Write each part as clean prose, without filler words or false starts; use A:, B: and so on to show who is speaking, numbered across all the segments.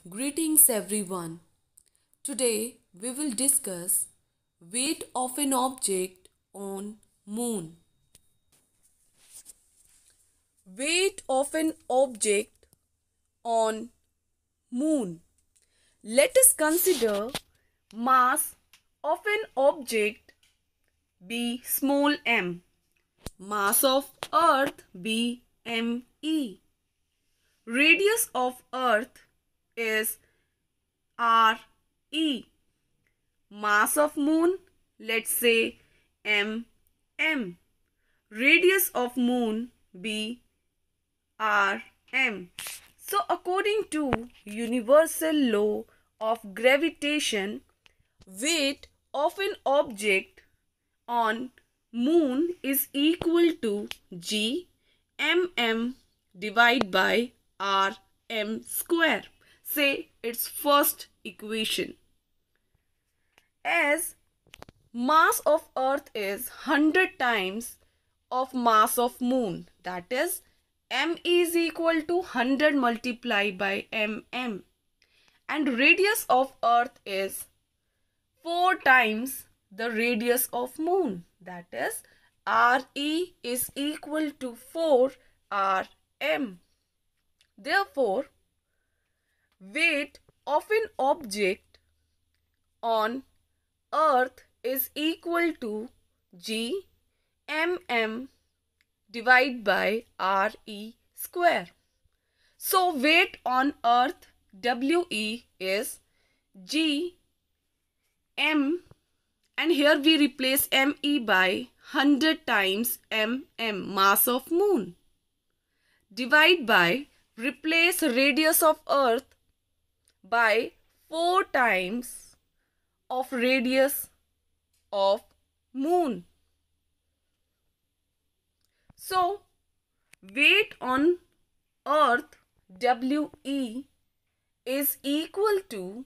A: Greetings everyone. Today we will discuss weight of an object on moon. Weight of an object on moon. Let us consider mass of an object be small m. Mass of earth be me. Radius of earth is re. Mass of moon, let's say m. Radius of moon be rm. So according to universal law of gravitation, weight of an object on moon is equal to g divided by rm square. Say its first equation. As mass of earth is 100 times of mass of moon, that is m is equal to 100 multiplied by mm, and radius of earth is 4 times the radius of moon, that is re is equal to 4 rm. Therefore, weight of an object on earth is equal to g divided by re square. So weight on earth we is g m, and here we replace me by 100 times mass of moon, divide by replace radius of earth by 4 times of radius of moon. So weight on earth we is equal to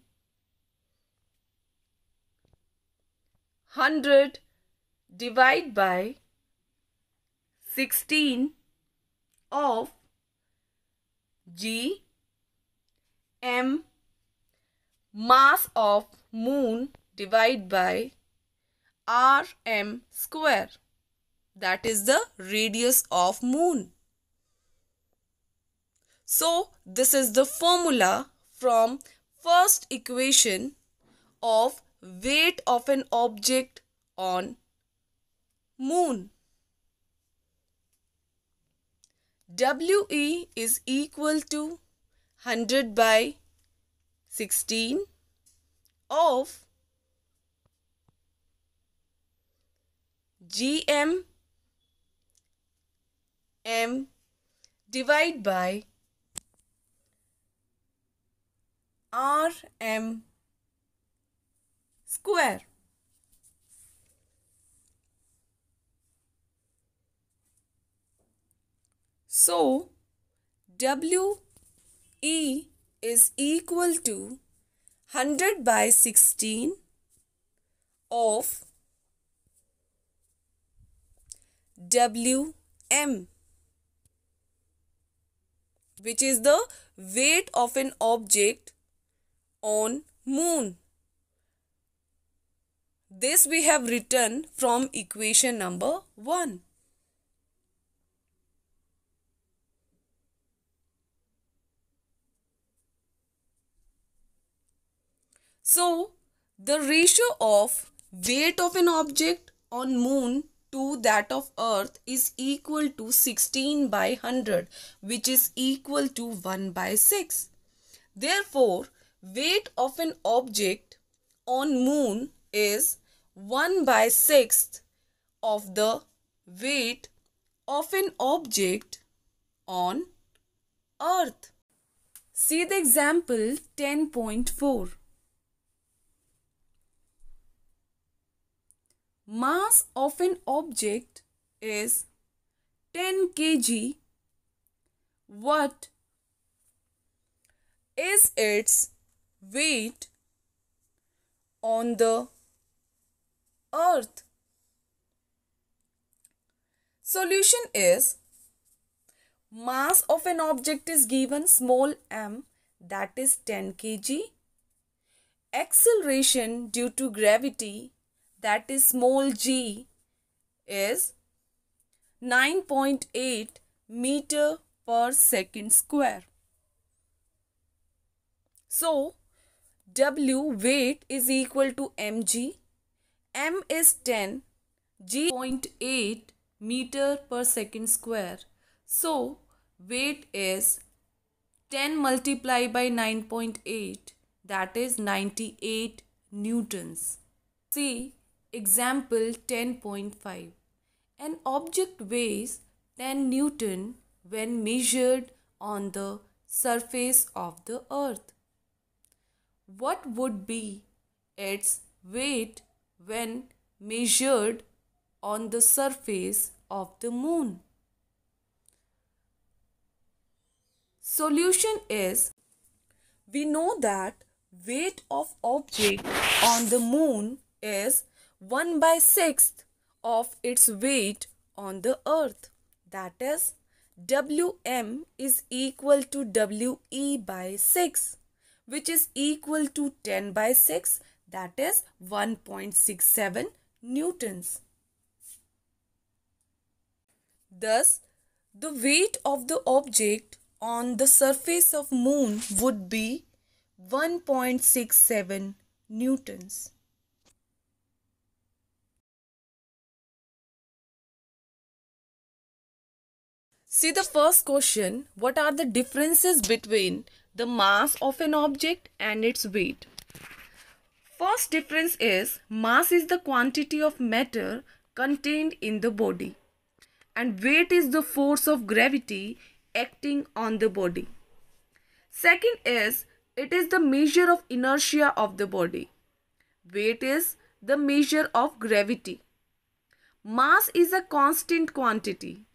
A: 100 divided by 16 of g m mass of moon divided by rm square, that is the radius of moon. So this is the formula from first equation of weight of an object on moon. We is equal to 100 by 16 of gm m divided by rm square. So we is equal to 100 by 16 of wm, which is the weight of an object on moon. This we have written from equation number 1. So the ratio of weight of an object on moon to that of earth is equal to 16 by 100, which is equal to 1 by 6. Therefore, weight of an object on moon is 1 by 6th of the weight of an object on earth. See the example 10.4. Mass of an object is 10 kg. What is its weight on the earth? Solution is, mass of an object is given small m, that is 10 kg. Acceleration due to gravity, that is small g, is 9.8 meter per second square. So, W weight is equal to mg. M is 10, g 0.8 meter per second square. So, weight is 10 multiplied by 9.8, that is 98 newtons. See example 10.5. An object weighs 10 newton when measured on the surface of the earth. What would be its weight when measured on the surface of the moon? Solution is, we know that weight of object on the moon is 1/6 of its weight on the earth. That is, Wm is equal to We by 6, which is equal to 10/6, that is 1.67 newtons. Thus, the weight of the object on the surface of moon would be 1.67 newtons. See the first question, what are the differences between the mass of an object and its weight? First difference is, mass is the quantity of matter contained in the body and weight is the force of gravity acting on the body. Second is, it is the measure of inertia of the body. Weight is the measure of gravity. Mass is a constant quantity,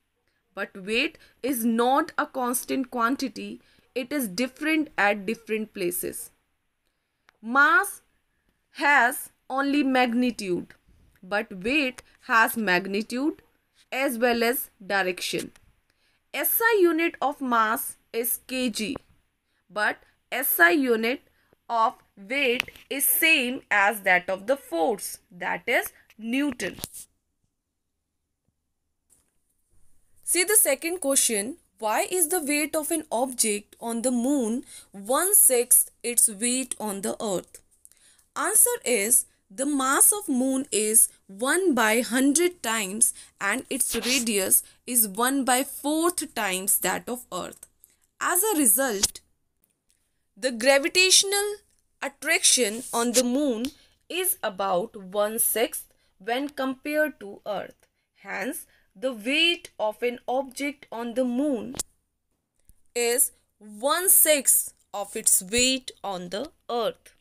A: but weight is not a constant quantity. It is different at different places. Mass has only magnitude, but weight has magnitude as well as direction. SI unit of mass is kg, but SI unit of weight is same as that of the force, that is Newton. See the second question, why is the weight of an object on the moon 1/6 its weight on the earth? Answer is, the mass of moon is 1/100 times and its radius is 1/4 times that of earth. As a result, the gravitational attraction on the moon is about 1/6 when compared to earth. Hence, the weight of an object on the moon is 1/6 of its weight on the earth.